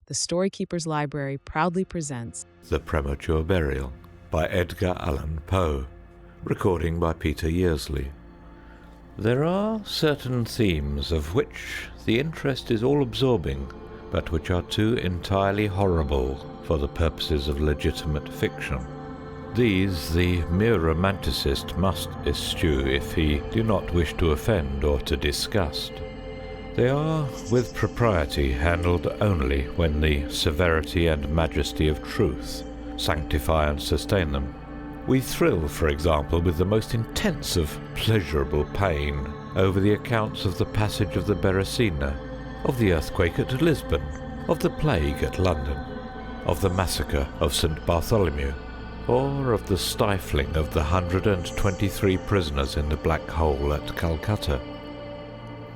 the Storykeeper's Library proudly presents The Premature Burial by Edgar Allan Poe. Recording by Peter Yearsley. There are certain themes of which the interest is all-absorbing, but which are too entirely horrible for the purposes of legitimate fiction. These the mere romanticist must eschew if he do not wish to offend or to disgust. They are, with propriety, handled only when the severity and majesty of truth sanctify and sustain them. We thrill, for example, with the most intense of pleasurable pain over the accounts of the passage of the Beresina, of the earthquake at Lisbon, of the plague at London, of the massacre of St. Bartholomew, or of the stifling of the 123 prisoners in the Black Hole at Calcutta.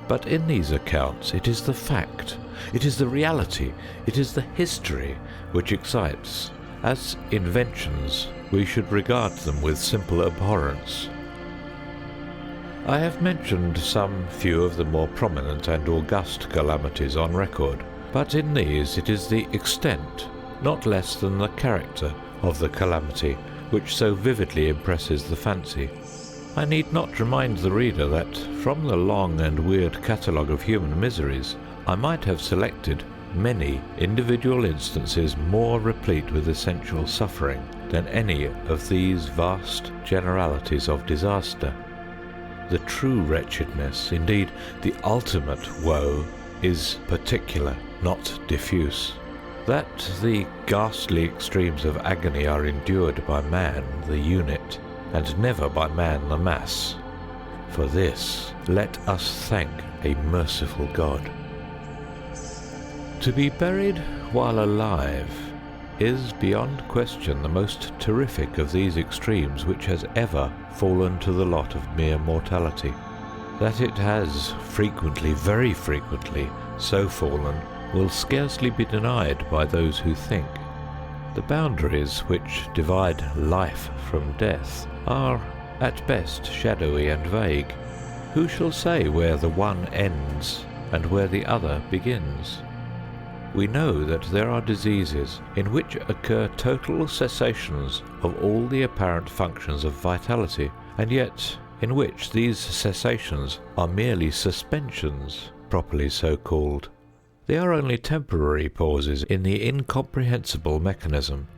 But in these accounts it is the fact, it is the reality, it is the history which excites. As inventions, we should regard them with simple abhorrence. I have mentioned some few of the more prominent and august calamities on record, but in these it is the extent, not less than the character, of the calamity which so vividly impresses the fancy. I need not remind the reader that, from the long and weird catalogue of human miseries, I might have selected many individual instances more replete with essential suffering than any of these vast generalities of disaster. The true wretchedness, indeed the ultimate woe, is particular, not diffuse. That the ghastly extremes of agony are endured by man, the unit, and never by man, the mass. For this, let us thank a merciful God. To be buried while alive is beyond question the most terrific of these extremes which has ever fallen to the lot of mere mortality. That it has frequently, very frequently, so fallen will scarcely be denied by those who think. The boundaries which divide life from death are at best shadowy and vague. Who shall say where the one ends and where the other begins? We know that there are diseases in which occur total cessations of all the apparent functions of vitality, and yet in which these cessations are merely suspensions, properly so called. They are only temporary pauses in the incomprehensible mechanism.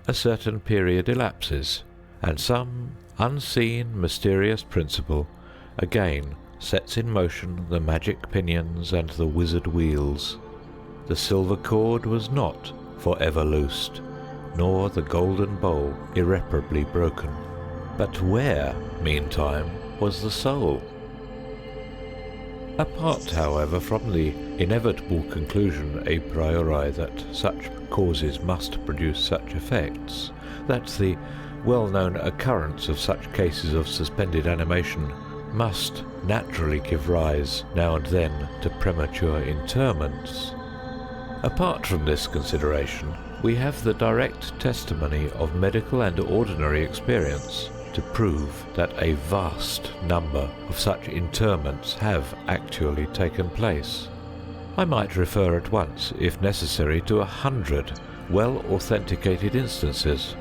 A certain period elapses, and some unseen, mysterious principle again sets in motion the magic pinions and the wizard wheels. The silver cord was not for ever loosed, nor the golden bowl irreparably broken. But where, meantime, was the soul? Apart, however, from the inevitable conclusion a priori that such causes must produce such effects, that the well-known occurrence of such cases of suspended animation must naturally give rise now and then to premature interments. Apart from this consideration, we have the direct testimony of medical and ordinary experience to prove that a vast number of such interments have actually taken place. I might refer at once, if necessary, to 100 well-authenticated instances.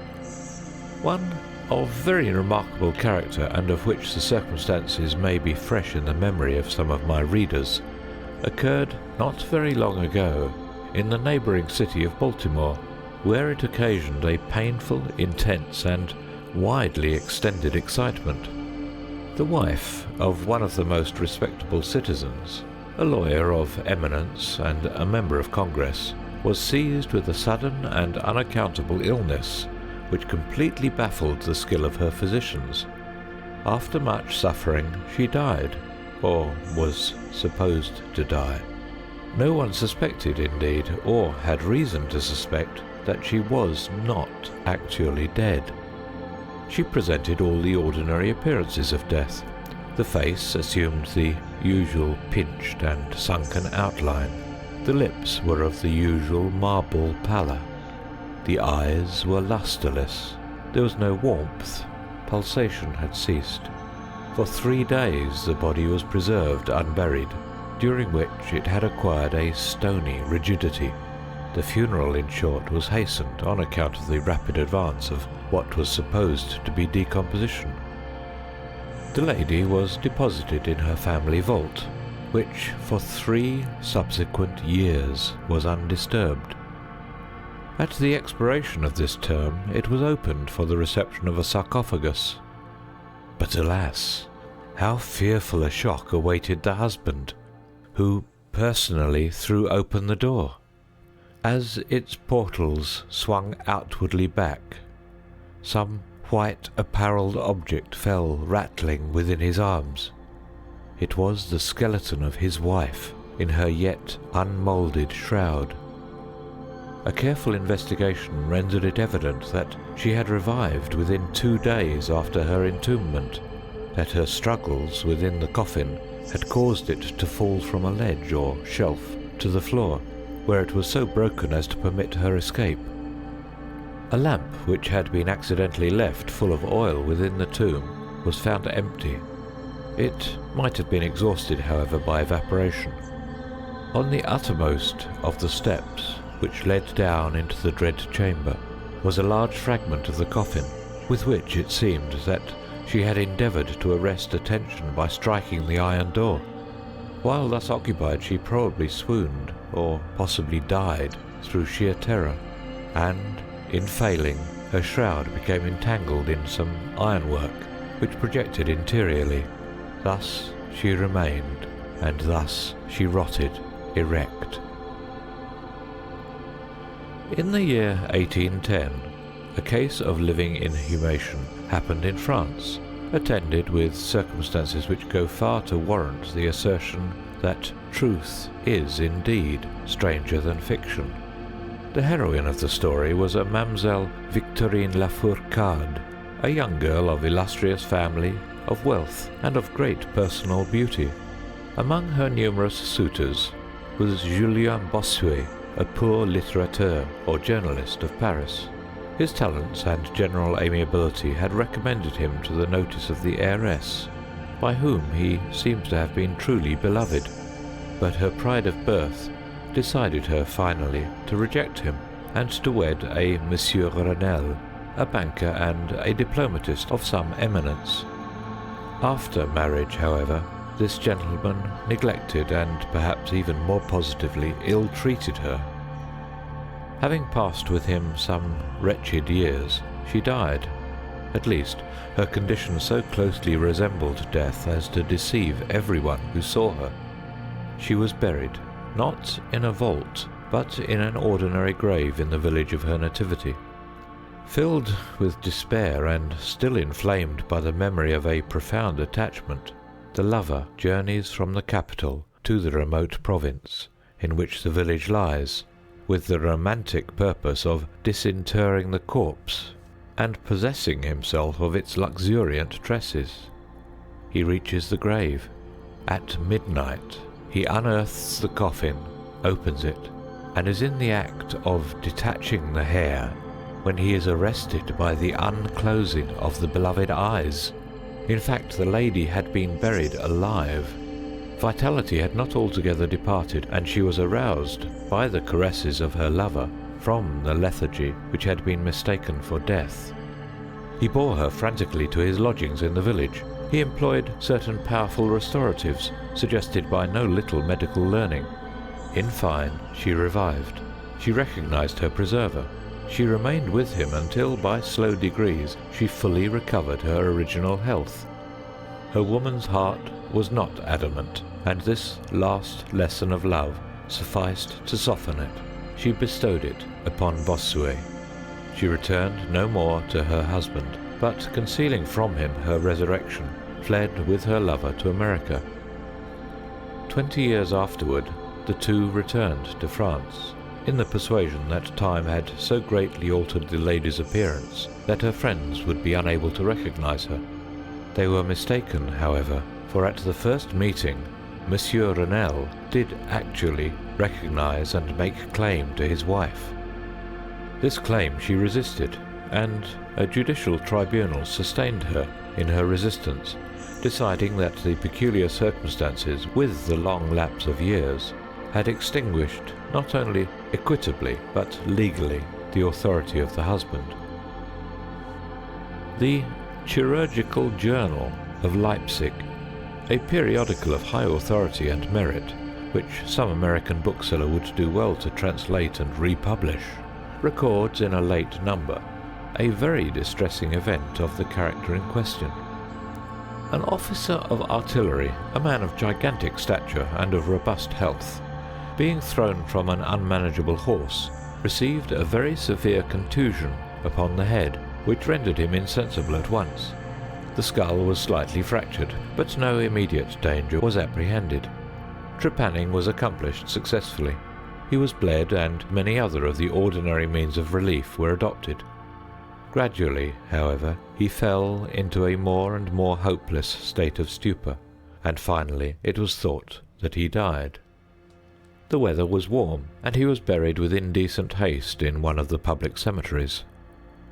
One of very remarkable character, and of which the circumstances may be fresh in the memory of some of my readers, occurred not very long ago in the neighbouring city of Baltimore, where it occasioned a painful, intense, and widely extended excitement. The wife of one of the most respectable citizens, a lawyer of eminence and a member of Congress, was seized with a sudden and unaccountable illness which completely baffled the skill of her physicians. After much suffering, she died, or was supposed to die. No one suspected, indeed, or had reason to suspect, that she was not actually dead. She presented all the ordinary appearances of death. The face assumed the usual pinched and sunken outline. The lips were of the usual marble pallor. The eyes were lustreless. There was no warmth. Pulsation had ceased. For 3 days the body was preserved unburied, during which it had acquired a stony rigidity. The funeral, in short, was hastened on account of the rapid advance of what was supposed to be decomposition. The lady was deposited in her family vault, which for 3 subsequent years was undisturbed. At the expiration of this term, it was opened for the reception of a sarcophagus. But alas, how fearful a shock awaited the husband, who personally threw open the door. As its portals swung outwardly back, some white apparelled object fell rattling within his arms. It was the skeleton of his wife in her yet unmoulded shroud. A careful investigation rendered it evident that she had revived within 2 days after her entombment, that her struggles within the coffin had caused it to fall from a ledge or shelf to the floor, where it was so broken as to permit her escape. A lamp which had been accidentally left full of oil within the tomb was found empty. It might have been exhausted, however, by evaporation. On the uttermost of the steps which led down into the dread chamber was a large fragment of the coffin, with which it seemed that she had endeavoured to arrest attention by striking the iron door. While thus occupied, she probably swooned, or possibly died, through sheer terror, and, in failing, her shroud became entangled in some ironwork which projected interiorly. Thus she remained, and thus she rotted erect. In the year 1810, a case of living inhumation happened in France, attended with circumstances which go far to warrant the assertion that truth is indeed stranger than fiction. The heroine of the story was a Mademoiselle Victorine Lafourcade, a young girl of illustrious family, of wealth, and of great personal beauty. Among her numerous suitors was Julien Bossuet, a poor litterateur or journalist of Paris. His talents and general amiability had recommended him to the notice of the heiress, by whom he seems to have been truly beloved, but her pride of birth decided her finally to reject him and to wed a Monsieur Renelle, a banker and a diplomatist of some eminence. After marriage, however, this gentleman neglected and perhaps even more positively ill-treated her. Having passed with him some wretched years, she died. At least, her condition so closely resembled death as to deceive everyone who saw her. She was buried, not in a vault, but in an ordinary grave in the village of her nativity. Filled with despair and still inflamed by the memory of a profound attachment, the lover journeys from the capital to the remote province in which the village lies, with the romantic purpose of disinterring the corpse and possessing himself of its luxuriant tresses. He reaches the grave. At midnight, he unearths the coffin, opens it, and is in the act of detaching the hair when he is arrested by the unclosing of the beloved eyes. In fact, the lady had been buried alive. Vitality had not altogether departed, and she was aroused by the caresses of her lover from the lethargy which had been mistaken for death. He bore her frantically to his lodgings in the village. He employed certain powerful restoratives, suggested by no little medical learning. In fine, she revived. She recognized her preserver. She remained with him until, by slow degrees, she fully recovered her original health. Her woman's heart was not adamant, and this last lesson of love sufficed to soften it. She bestowed it upon Bossuet. She returned no more to her husband, but, concealing from him her resurrection, fled with her lover to America. 20 years afterward, the two returned to France, in the persuasion that time had so greatly altered the lady's appearance that her friends would be unable to recognize her. They were mistaken, however, for at the first meeting, Monsieur Renelle did actually recognize and make claim to his wife. This claim she resisted, and a judicial tribunal sustained her in her resistance, deciding that the peculiar circumstances, with the long lapse of years, had extinguished not only equitably but legally the authority of the husband. The Chirurgical Journal of Leipzig, a periodical of high authority and merit, which some American bookseller would do well to translate and republish, records in a late number a very distressing event of the character in question. An officer of artillery, a man of gigantic stature and of robust health, being thrown from an unmanageable horse, received a very severe contusion upon the head, which rendered him insensible at once. The skull was slightly fractured, but no immediate danger was apprehended. Trepanning was accomplished successfully. He was bled, and many other of the ordinary means of relief were adopted. Gradually, however, he fell into a more and more hopeless state of stupor, and finally it was thought that he died. The weather was warm, and he was buried with indecent haste in one of the public cemeteries.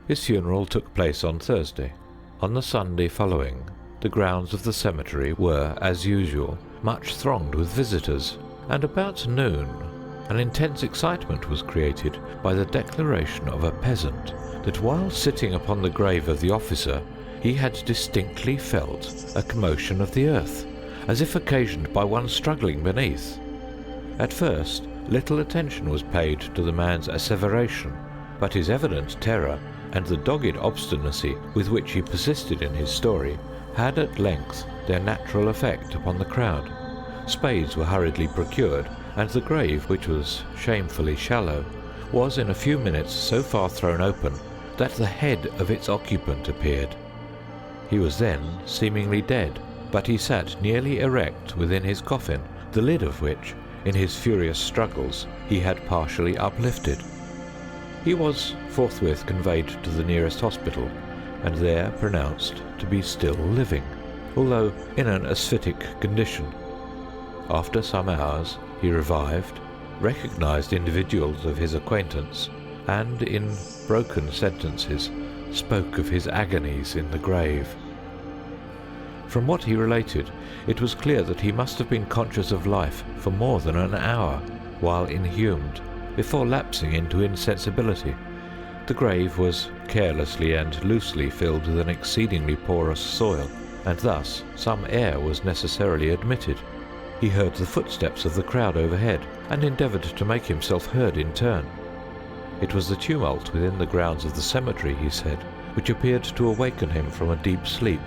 His funeral took place on Thursday. On the Sunday following, the grounds of the cemetery were, as usual, much thronged with visitors, and about noon an intense excitement was created by the declaration of a peasant that while sitting upon the grave of the officer he had distinctly felt a commotion of the earth, as if occasioned by one struggling beneath. At first little attention was paid to the man's asseveration, but his evident terror and the dogged obstinacy with which he persisted in his story had at length their natural effect upon the crowd. Spades were hurriedly procured, and the grave, which was shamefully shallow, was in a few minutes so far thrown open that the head of its occupant appeared. He was then seemingly dead, but he sat nearly erect within his coffin, the lid of which, in his furious struggles, he had partially uplifted. He was forthwith conveyed to the nearest hospital, and there pronounced to be still living, although in an asphytic condition. After some hours he revived, recognized individuals of his acquaintance, and in broken sentences spoke of his agonies in the grave. From what he related, it was clear that he must have been conscious of life for more than an hour, while inhumed, before lapsing into insensibility. The grave was carelessly and loosely filled with an exceedingly porous soil, and thus some air was necessarily admitted. He heard the footsteps of the crowd overhead, and endeavoured to make himself heard in turn. It was the tumult within the grounds of the cemetery, he said, which appeared to awaken him from a deep sleep,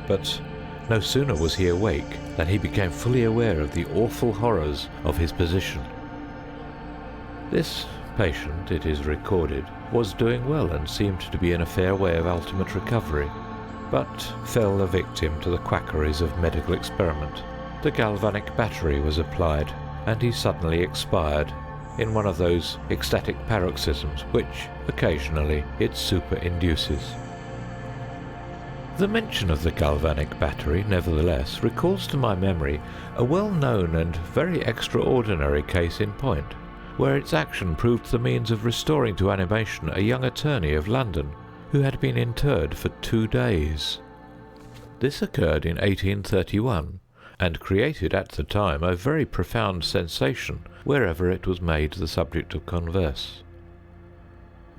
but no sooner was he awake than he became fully aware of the awful horrors of his position. This patient, it is recorded, was doing well and seemed to be in a fair way of ultimate recovery, but fell a victim to the quackeries of medical experiment. The galvanic battery was applied, and he suddenly expired in one of those ecstatic paroxysms which, occasionally, it superinduces. The mention of the galvanic battery, nevertheless, recalls to my memory a well-known and very extraordinary case in point, where its action proved the means of restoring to animation a young attorney of London, who had been interred for 2 days. This occurred in 1831, and created at the time a very profound sensation wherever it was made the subject of converse.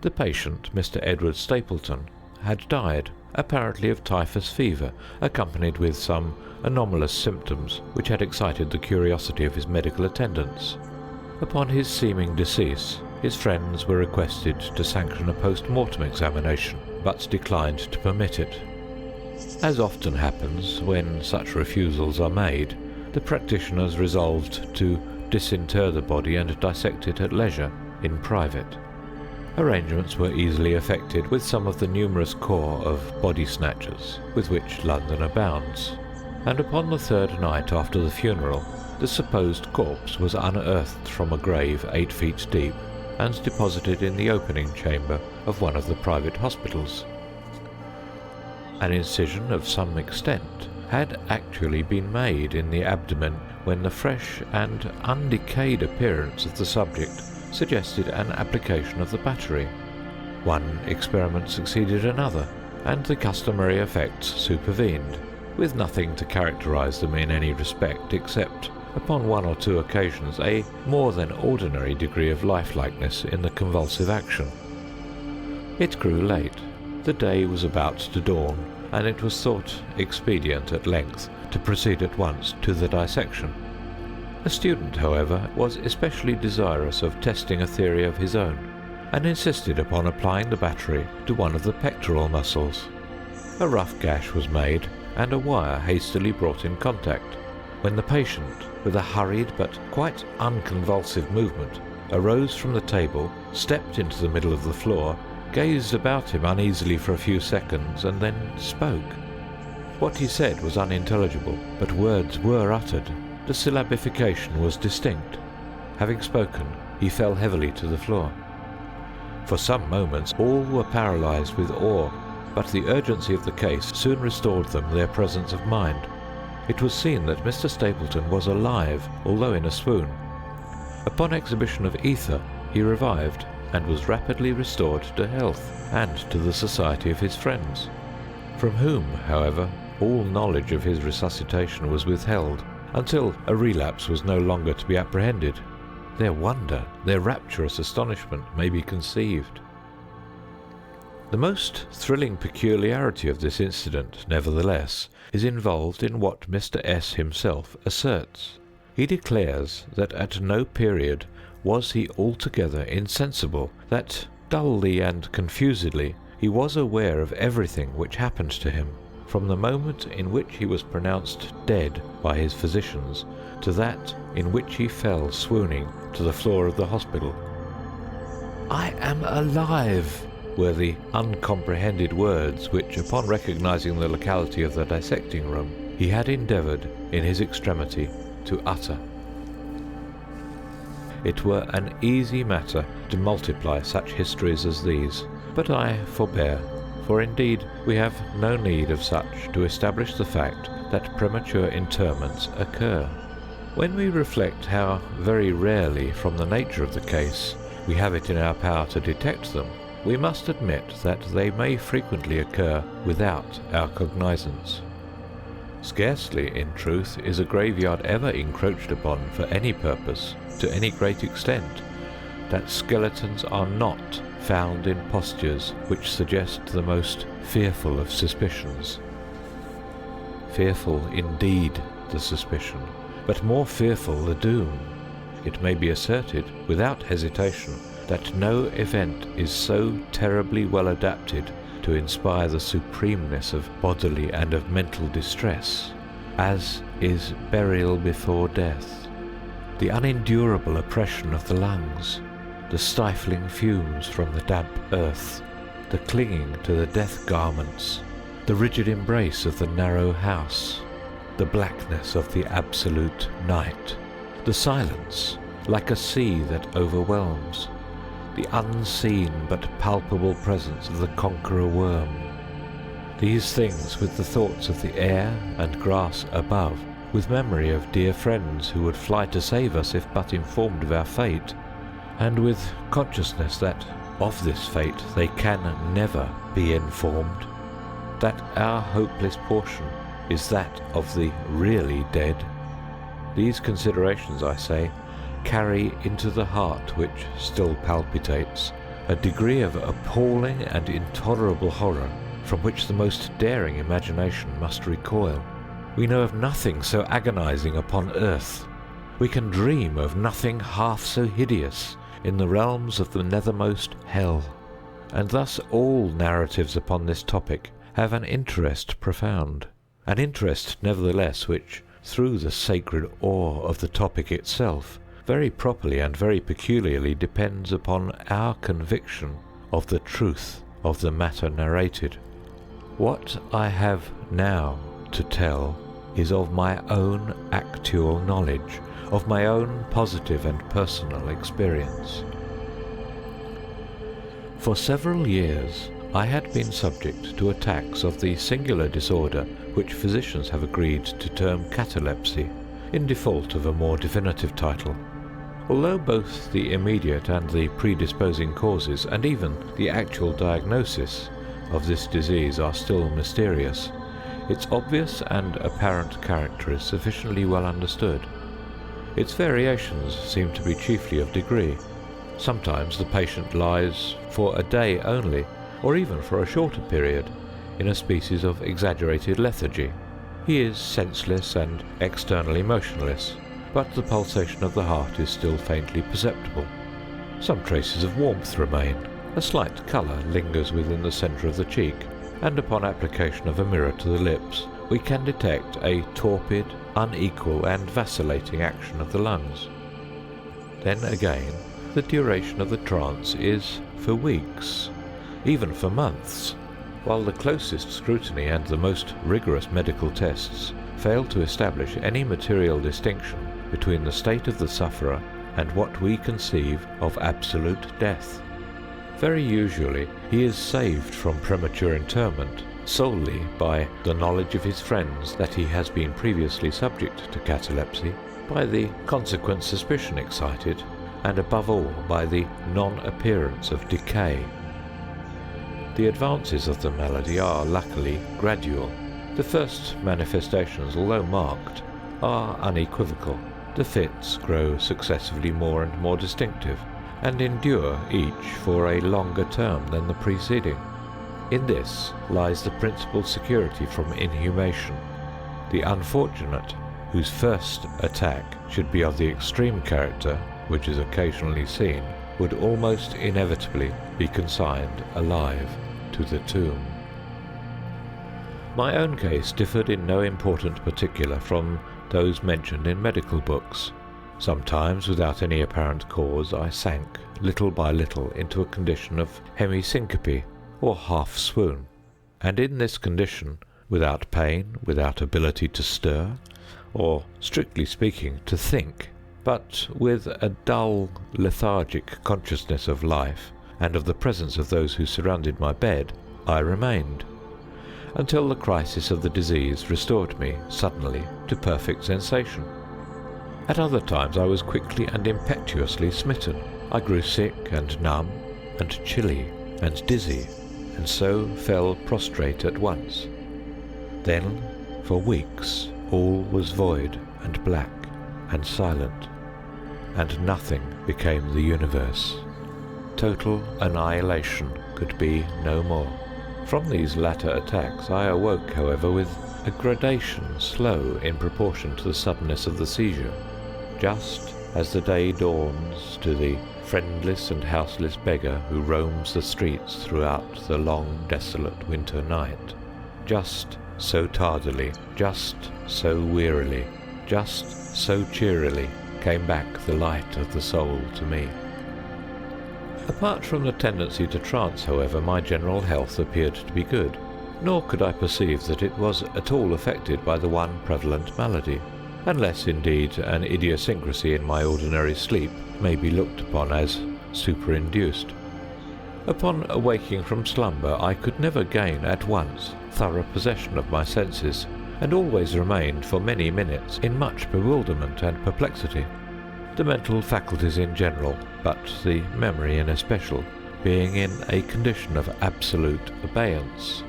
The patient, Mr. Edward Stapleton, had died, apparently of typhus fever, accompanied with some anomalous symptoms which had excited the curiosity of his medical attendants. Upon his seeming decease, his friends were requested to sanction a post-mortem examination, but declined to permit it. As often happens when such refusals are made, the practitioners resolved to disinter the body and dissect it at leisure, in private. Arrangements were easily effected with some of the numerous corps of body snatchers with which London abounds, and upon the 3rd night after the funeral, the supposed corpse was unearthed from a grave 8 feet deep and deposited in the opening chamber of one of the private hospitals. An incision of some extent had actually been made in the abdomen when the fresh and undecayed appearance of the subject suggested an application of the battery. One experiment succeeded another, and the customary effects supervened, with nothing to characterize them in any respect except upon one or two occasions, a more than ordinary degree of lifelikeness in the convulsive action. It grew late. The day was about to dawn, and it was thought expedient at length to proceed at once to the dissection. A student, however, was especially desirous of testing a theory of his own, and insisted upon applying the battery to one of the pectoral muscles. A rough gash was made, and a wire hastily brought in contact, when the patient, with a hurried but quite unconvulsive movement, arose from the table, stepped into the middle of the floor, gazed about him uneasily for a few seconds, and then spoke. What he said was unintelligible, but words were uttered. The syllabification was distinct. Having spoken, he fell heavily to the floor. For some moments all were paralyzed with awe, but the urgency of the case soon restored them their presence of mind. It was seen that Mr. Stapleton was alive, although in a swoon. Upon exhibition of ether, he revived, and was rapidly restored to health and to the society of his friends, from whom, however, all knowledge of his resuscitation was withheld, until a relapse was no longer to be apprehended. Their wonder, their rapturous astonishment may be conceived. The most thrilling peculiarity of this incident, nevertheless, is involved in what Mr. S. himself asserts. He declares that at no period was he altogether insensible, that dully and confusedly he was aware of everything which happened to him, from the moment in which he was pronounced dead by his physicians to that in which he fell swooning to the floor of the hospital. "I am alive," were the uncomprehended words which, upon recognizing the locality of the dissecting room, he had endeavoured, in his extremity, to utter. It were an easy matter to multiply such histories as these, but I forbear, for indeed we have no need of such to establish the fact that premature interments occur. When we reflect how very rarely, from the nature of the case, we have it in our power to detect them, we must admit that they may frequently occur without our cognizance. Scarcely, in truth, is a graveyard ever encroached upon for any purpose, to any great extent, that skeletons are not found in postures which suggest the most fearful of suspicions. Fearful indeed the suspicion, but more fearful the doom. It may be asserted, without hesitation, that no event is so terribly well adapted to inspire the supremeness of bodily and of mental distress as is burial before death. The unendurable oppression of the lungs, the stifling fumes from the damp earth, the clinging to the death garments, the rigid embrace of the narrow house, the blackness of the absolute night, the silence like a sea that overwhelms, the unseen but palpable presence of the conqueror worm. These things, with the thoughts of the air and grass above, with memory of dear friends who would fly to save us if but informed of our fate, and with consciousness that of this fate they can never be informed, that our hopeless portion is that of the really dead. These considerations, I say, carry into the heart which still palpitates a degree of appalling and intolerable horror from which the most daring imagination must recoil. We know of nothing so agonizing upon earth. We can dream of nothing half so hideous in the realms of the nethermost hell. And thus all narratives upon this topic have an interest profound, an interest nevertheless which, through the sacred awe of the topic itself, very properly and very peculiarly depends upon our conviction of the truth of the matter narrated. What I have now to tell is of my own actual knowledge, of my own positive and personal experience. For several years I had been subject to attacks of the singular disorder which physicians have agreed to term catalepsy, in default of a more definitive title. Although both the immediate and the predisposing causes, and even the actual diagnosis of this disease, are still mysterious, its obvious and apparent character is sufficiently well understood. Its variations seem to be chiefly of degree. Sometimes the patient lies for a day only, or even for a shorter period, in a species of exaggerated lethargy. He is senseless and externally motionless, but the pulsation of the heart is still faintly perceptible. Some traces of warmth remain, a slight colour lingers within the centre of the cheek, and upon application of a mirror to the lips, we can detect a torpid, unequal and vacillating action of the lungs. Then again, the duration of the trance is for weeks, even for months, while the closest scrutiny and the most rigorous medical tests fail to establish any material distinction between the state of the sufferer and what we conceive of absolute death. Very usually he is saved from premature interment solely by the knowledge of his friends that he has been previously subject to catalepsy, by the consequent suspicion excited, and above all by the non-appearance of decay. The advances of the malady are luckily gradual. The first manifestations, although marked, are unequivocal. The fits grow successively more and more distinctive, and endure each for a longer term than the preceding. In this lies the principal security from inhumation. The unfortunate, whose first attack should be of the extreme character which is occasionally seen, would almost inevitably be consigned alive to the tomb. My own case differed in no important particular from those mentioned in medical books. Sometimes, without any apparent cause, I sank little by little into a condition of hemisyncope or half-swoon, and in this condition, without pain, without ability to stir, or, strictly speaking, to think, but with a dull, lethargic consciousness of life and of the presence of those who surrounded my bed, I remained, until the crisis of the disease restored me suddenly to perfect sensation. At other times I was quickly and impetuously smitten. I grew sick and numb and chilly and dizzy, and so fell prostrate at once. Then, for weeks, all was void and black and silent, and nothing became the universe. Total annihilation could be no more. From these latter attacks I awoke, however, with a gradation slow in proportion to the suddenness of the seizure. Just as the day dawns to the friendless and houseless beggar who roams the streets throughout the long, desolate winter night, just so tardily, just so wearily, just so cheerily came back the light of the soul to me. Apart from the tendency to trance, however, my general health appeared to be good, nor could I perceive that it was at all affected by the one prevalent malady, unless indeed an idiosyncrasy in my ordinary sleep may be looked upon as superinduced. Upon awaking from slumber I could never gain at once thorough possession of my senses, and always remained for many minutes in much bewilderment and perplexity, the mental faculties in general, but the memory in especial, being in a condition of absolute abeyance.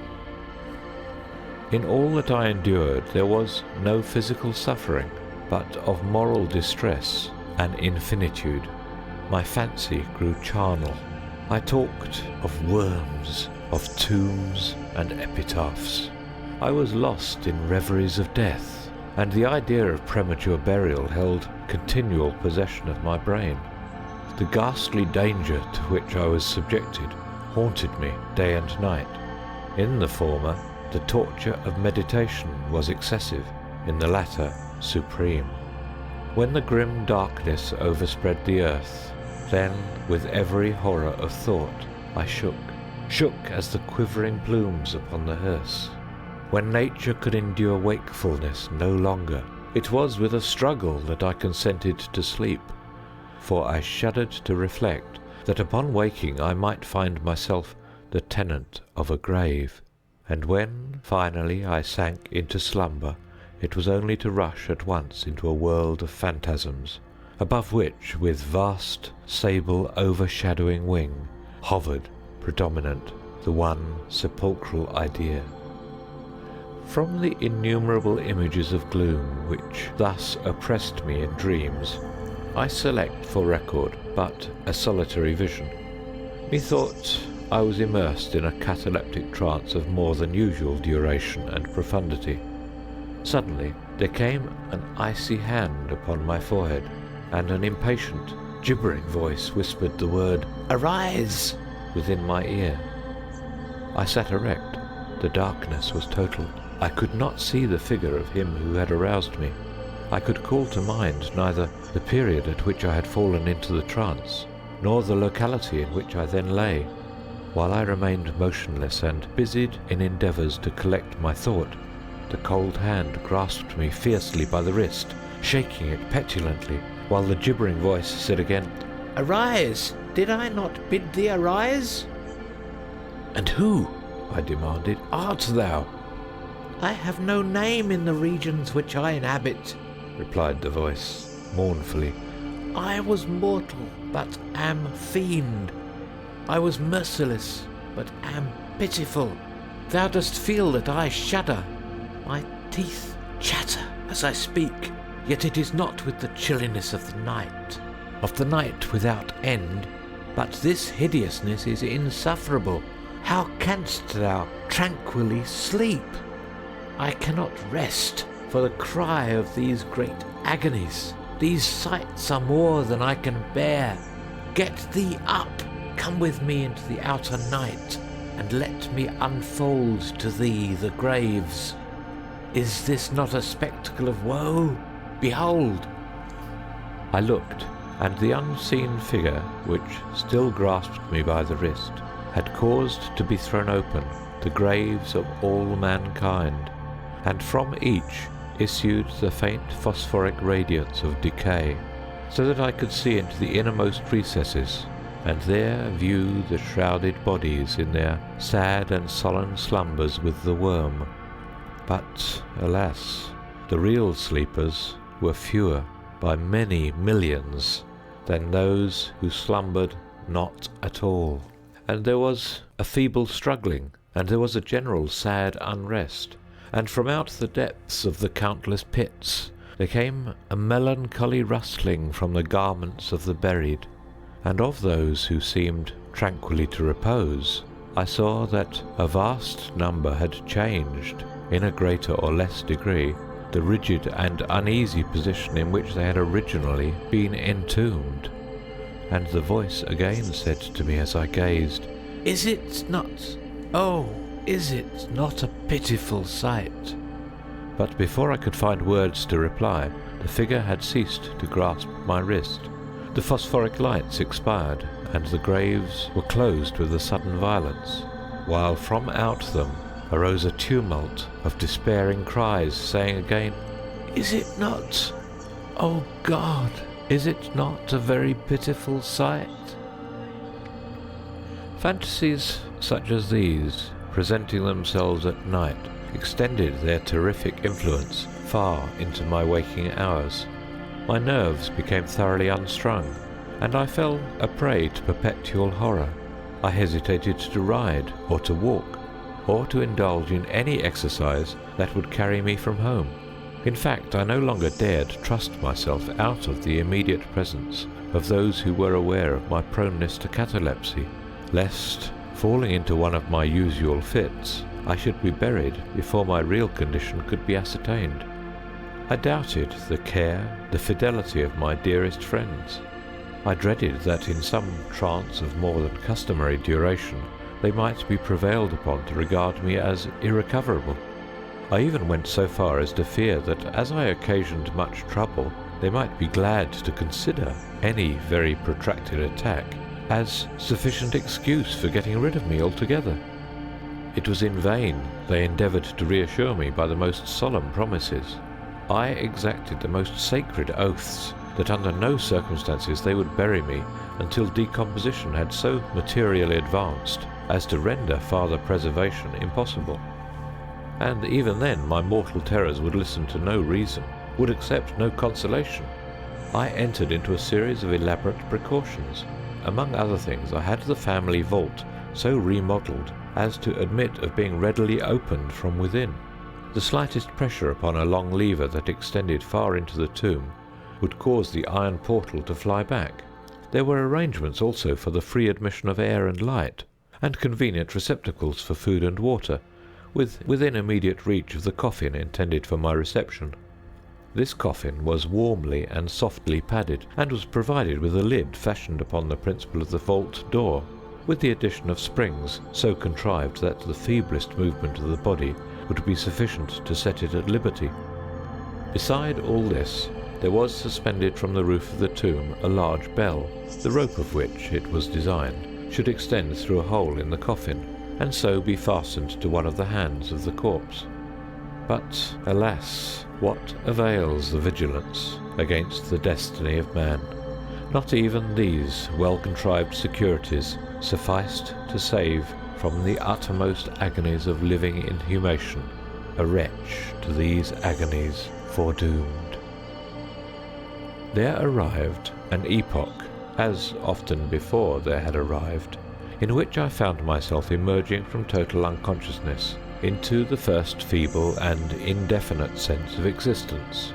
In all that I endured there was no physical suffering, but of moral distress and infinitude. My fancy grew charnel. I talked of worms, of tombs and epitaphs. I was lost in reveries of death, and the idea of premature burial held continual possession of my brain. The ghastly danger to which I was subjected haunted me day and night. In the former, the torture of meditation was excessive, in the latter, supreme. When the grim darkness overspread the earth, then, with every horror of thought, I shook as the quivering plumes upon the hearse. When nature could endure wakefulness no longer, it was with a struggle that I consented to sleep, for I shuddered to reflect that upon waking I might find myself the tenant of a grave. And when finally I sank into slumber, it was only to rush at once into a world of phantasms, above which, with vast sable overshadowing wing, hovered predominant the one sepulchral idea. From the innumerable images of gloom which thus oppressed me in dreams, I select for record but a solitary vision. Methought I was immersed in a cataleptic trance of more than usual duration and profundity. Suddenly there came an icy hand upon my forehead, and an impatient, gibbering voice whispered the word "Arise!" within my ear. I sat erect. The darkness was total. I could not see the figure of him who had aroused me. I could call to mind neither the period at which I had fallen into the trance, nor the locality in which I then lay. While I remained motionless and busied in endeavours to collect my thought, the cold hand grasped me fiercely by the wrist, shaking it petulantly, while the gibbering voice said again, "Arise! Did I not bid thee arise?" "And who," I demanded, "art thou?" "I have no name in the regions which I inhabit," replied the voice, mournfully. "I was mortal, but am fiend. I was merciless, but am pitiful. Thou dost feel that I shudder. My teeth chatter as I speak, yet it is not with the chilliness of the night without end, but this hideousness is insufferable. How canst thou tranquilly sleep? I cannot rest for the cry of these great agonies. These sights are more than I can bear. Get thee up, come with me into the outer night, and let me unfold to thee the graves. Is this not a spectacle of woe? Behold!" I looked, and the unseen figure, which still grasped me by the wrist, had caused to be thrown open the graves of all mankind, and from each issued the faint phosphoric radiance of decay, so that I could see into the innermost recesses, and there view the shrouded bodies in their sad and solemn slumbers with the worm. But, alas, the real sleepers were fewer by many millions than those who slumbered not at all. And there was a feeble struggling, and there was a general sad unrest, and from out the depths of the countless pits there came a melancholy rustling from the garments of the buried, and of those who seemed tranquilly to repose, I saw that a vast number had changed, in a greater or less degree, the rigid and uneasy position in which they had originally been entombed. And the voice again said to me as I gazed, "Is it not a pitiful sight?" But before I could find words to reply, the figure had ceased to grasp my wrist. The phosphoric lights expired, and the graves were closed with a sudden violence, while from out them arose a tumult of despairing cries, saying again, "Is it not, O God, is it not a very pitiful sight?" Fantasies such as these, presenting themselves at night, extended their terrific influence far into my waking hours. My nerves became thoroughly unstrung, and I fell a prey to perpetual horror. I hesitated to ride, or to walk, or to indulge in any exercise that would carry me from home. In fact, I no longer dared trust myself out of the immediate presence of those who were aware of my proneness to catalepsy, lest, falling into one of my usual fits, I should be buried before my real condition could be ascertained. I doubted the care, the fidelity of my dearest friends. I dreaded that in some trance of more than customary duration they might be prevailed upon to regard me as irrecoverable. I even went so far as to fear that as I occasioned much trouble, they might be glad to consider any very protracted attack as sufficient excuse for getting rid of me altogether. It was in vain they endeavoured to reassure me by the most solemn promises. I exacted the most sacred oaths that under no circumstances they would bury me until decomposition had so materially advanced as to render farther preservation impossible. And even then my mortal terrors would listen to no reason, would accept no consolation. I entered into a series of elaborate precautions. Among other things, I had the family vault so remodelled as to admit of being readily opened from within. The slightest pressure upon a long lever that extended far into the tomb would cause the iron portal to fly back. There were arrangements also for the free admission of air and light, and convenient receptacles for food and water, within immediate reach of the coffin intended for my reception. This coffin was warmly and softly padded, and was provided with a lid fashioned upon the principle of the vault door, with the addition of springs so contrived that the feeblest movement of the body would be sufficient to set it at liberty. Beside all this, there was suspended from the roof of the tomb a large bell, the rope of which, it was designed, should extend through a hole in the coffin, and so be fastened to one of the hands of the corpse. But, alas, what avails the vigilance against the destiny of man? Not even these well-contrived securities sufficed to save from the uttermost agonies of living inhumation a wretch to these agonies foredoomed. There arrived an epoch, as often before there had arrived, in which I found myself emerging from total unconsciousness into the first feeble and indefinite sense of existence.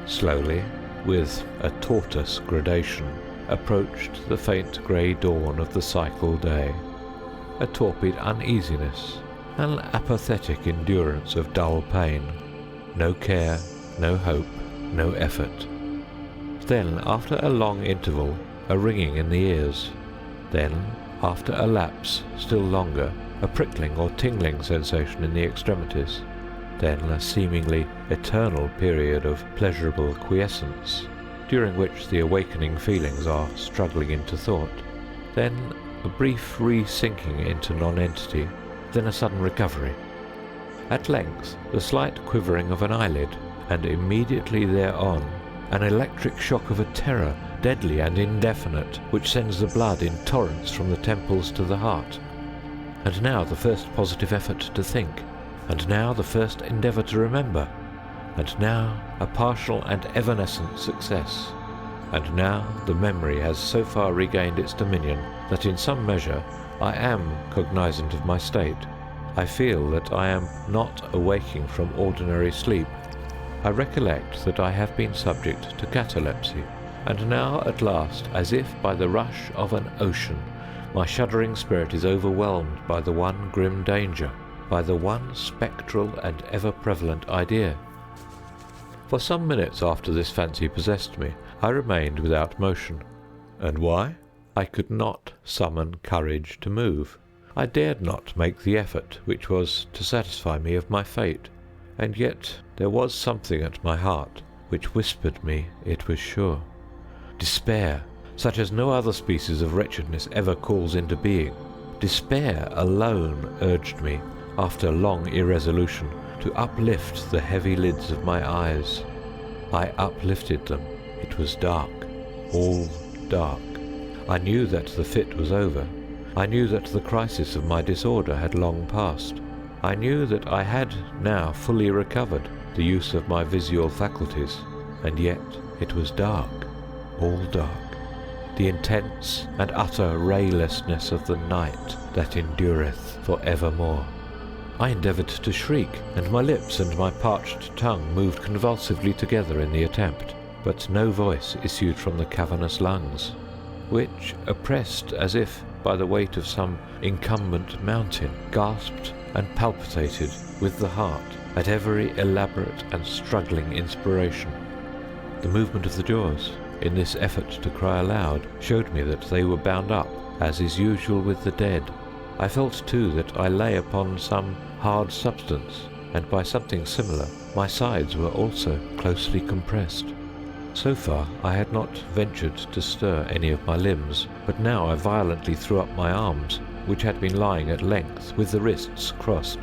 Slowly, with a tortoise gradation, approached the faint grey dawn of the cycle day, a torpid uneasiness, an apathetic endurance of dull pain, no care, no hope, no effort. Then, after a long interval, a ringing in the ears. Then, after a lapse still longer, a prickling or tingling sensation in the extremities. Then a seemingly eternal period of pleasurable quiescence, during which the awakening feelings are struggling into thought. Then a brief re-sinking into nonentity, then a sudden recovery. At length, the slight quivering of an eyelid, and immediately thereon, an electric shock of a terror, deadly and indefinite, which sends the blood in torrents from the temples to the heart. And now the first positive effort to think, and now the first endeavour to remember, and now a partial and evanescent success. And now the memory has so far regained its dominion that in some measure I am cognizant of my state. I feel that I am not awaking from ordinary sleep. I recollect that I have been subject to catalepsy, and now at last, as if by the rush of an ocean, my shuddering spirit is overwhelmed by the one grim danger, by the one spectral and ever-prevalent idea. For some minutes after this fancy possessed me, I remained without motion. And why? I could not summon courage to move. I dared not make the effort which was to satisfy me of my fate. And yet there was something at my heart which whispered me it was sure. Despair, such as no other species of wretchedness ever calls into being. Despair alone urged me, after long irresolution, to uplift the heavy lids of my eyes. I uplifted them. It was dark, all dark. I knew that the fit was over. I knew that the crisis of my disorder had long passed. I knew that I had now fully recovered the use of my visual faculties, and yet it was dark, all dark. The intense and utter raylessness of the night that endureth for evermore. I endeavoured to shriek, and my lips and my parched tongue moved convulsively together in the attempt, but no voice issued from the cavernous lungs, which, oppressed as if by the weight of some incumbent mountain, gasped and palpitated with the heart at every elaborate and struggling inspiration. The movement of the jaws, in this effort to cry aloud, showed me that they were bound up, as is usual with the dead. I felt too that I lay upon some hard substance, and by something similar my sides were also closely compressed. So far I had not ventured to stir any of my limbs, but now I violently threw up my arms, which had been lying at length with the wrists crossed.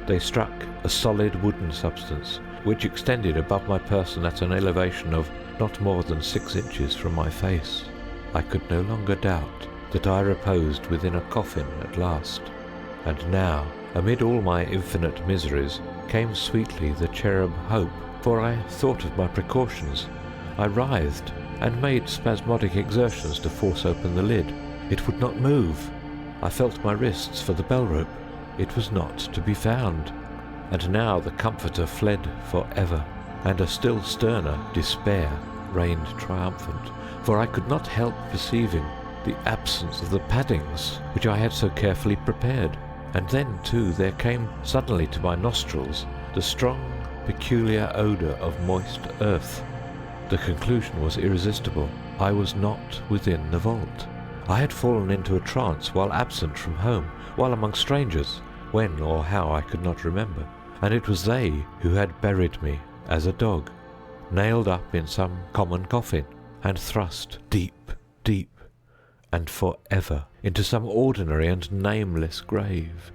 They struck a solid wooden substance, which extended above my person at an elevation of not more than 6 inches from my face. I could no longer doubt that I reposed within a coffin at last. And now, amid all my infinite miseries, came sweetly the cherub hope, for I thought of my precautions. I writhed and made spasmodic exertions to force open the lid. It would not move. I felt my wrists for the bell rope. It was not to be found. and now the comforter fled for ever, and a still sterner despair reigned triumphant, for I could not help perceiving the absence of the paddings which I had so carefully prepared. And then, too, there came suddenly to my nostrils the strong, peculiar odour of moist earth. The conclusion was irresistible. I was not within the vault. I had fallen into a trance while absent from home, while among strangers, when or how I could not remember, and it was they who had buried me as a dog, nailed up in some common coffin, and thrust deep, deep, and for ever into some ordinary and nameless grave.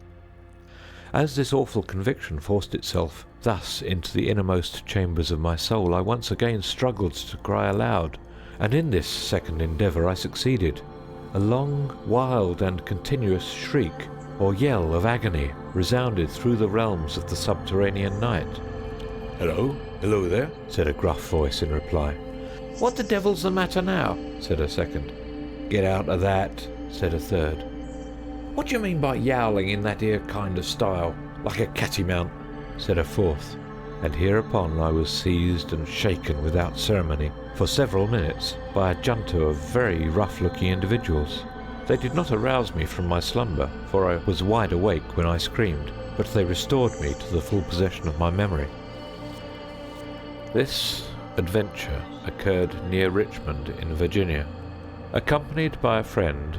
As this awful conviction forced itself thus into the innermost chambers of my soul, I once again struggled to cry aloud, and in this second endeavour I succeeded. A long, wild, and continuous shriek, or yell of agony, resounded through the realms of the subterranean night. "Hello? Hello there," said a gruff voice in reply. "What the devil's the matter now?" said a second. "Get out of that," said a third. "What do you mean by yowling in that here kind of style, like a cattymount?" said a fourth, and hereupon I was seized and shaken without ceremony for several minutes by a junto of very rough-looking individuals. They did not arouse me from my slumber, for I was wide awake when I screamed, but they restored me to the full possession of my memory. This adventure occurred near Richmond in Virginia. Accompanied by a friend,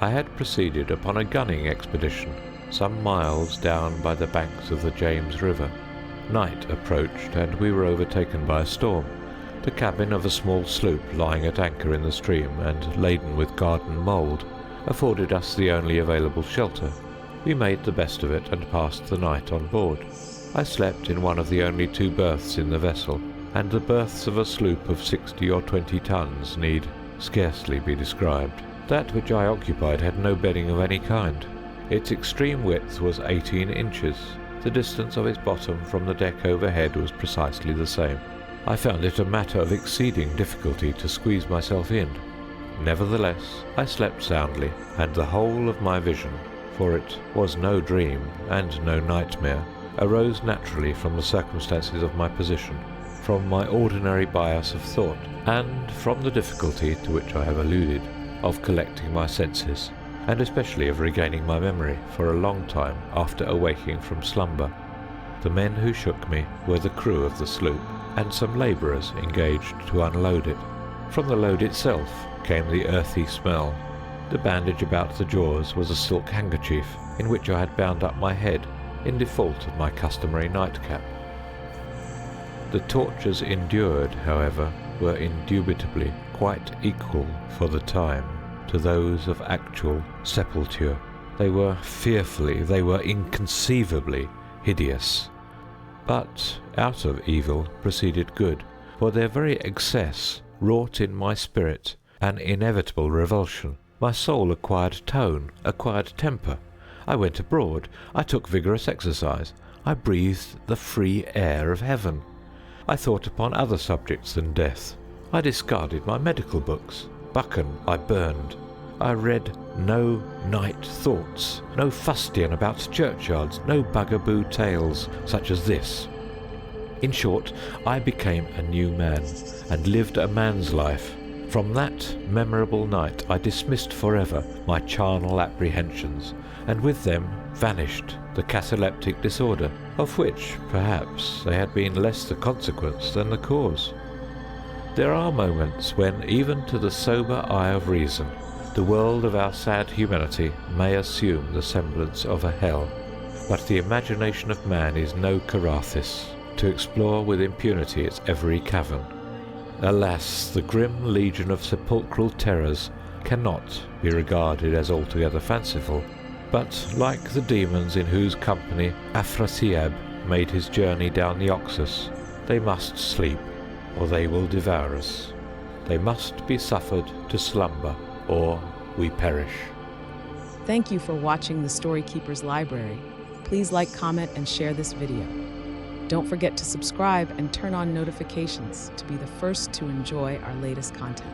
I had proceeded upon a gunning expedition some miles down by the banks of the James River. Night approached, and we were overtaken by a storm. The cabin of a small sloop lying at anchor in the stream and laden with garden mould afforded us the only available shelter. We made the best of it and passed the night on board. I slept in one of the only two berths in the vessel, and the berths of a sloop of 60 or 20 tons need scarcely be described. That which I occupied had no bedding of any kind. Its extreme width was 18 inches. The distance of its bottom from the deck overhead was precisely the same. I found it a matter of exceeding difficulty to squeeze myself in. Nevertheless, I slept soundly, and the whole of my vision, for it was no dream and no nightmare, arose naturally from the circumstances of my position, from my ordinary bias of thought, and from the difficulty to which I have alluded of collecting my senses, and especially of regaining my memory for a long time after awaking from slumber. The men who shook me were the crew of the sloop, and some labourers engaged to unload it. From the load itself came the earthy smell. The bandage about the jaws was a silk handkerchief in which I had bound up my head in default of my customary nightcap. The tortures endured, however, were indubitably quite equal for the time to those of actual sepulture. They were fearfully, they were inconceivably hideous. But out of evil proceeded good, for their very excess wrought in my spirit an inevitable revulsion. My soul acquired tone, acquired temper. I went abroad, I took vigorous exercise, I breathed the free air of heaven. I thought upon other subjects than death. I discarded my medical books. Buchan I burned. I read no night thoughts, no fustian about churchyards, no bugaboo tales such as this. In short, I became a new man, and lived a man's life. From that memorable night I dismissed forever my charnel apprehensions, and with them vanished the cataleptic disorder, of which, perhaps, they had been less the consequence than the cause. There are moments when, even to the sober eye of reason, the world of our sad humanity may assume the semblance of a hell, but the imagination of man is no Carathis, to explore with impunity its every cavern. Alas, the grim legion of sepulchral terrors cannot be regarded as altogether fanciful, but like the demons in whose company Afrasiab made his journey down the Oxus, they must sleep, or they will devour us. They must be suffered to slumber, or we perish. Thank you for watching the Storykeeper's Library. Please like, comment, and share this video. Don't forget to subscribe and turn on notifications to be the first to enjoy our latest content.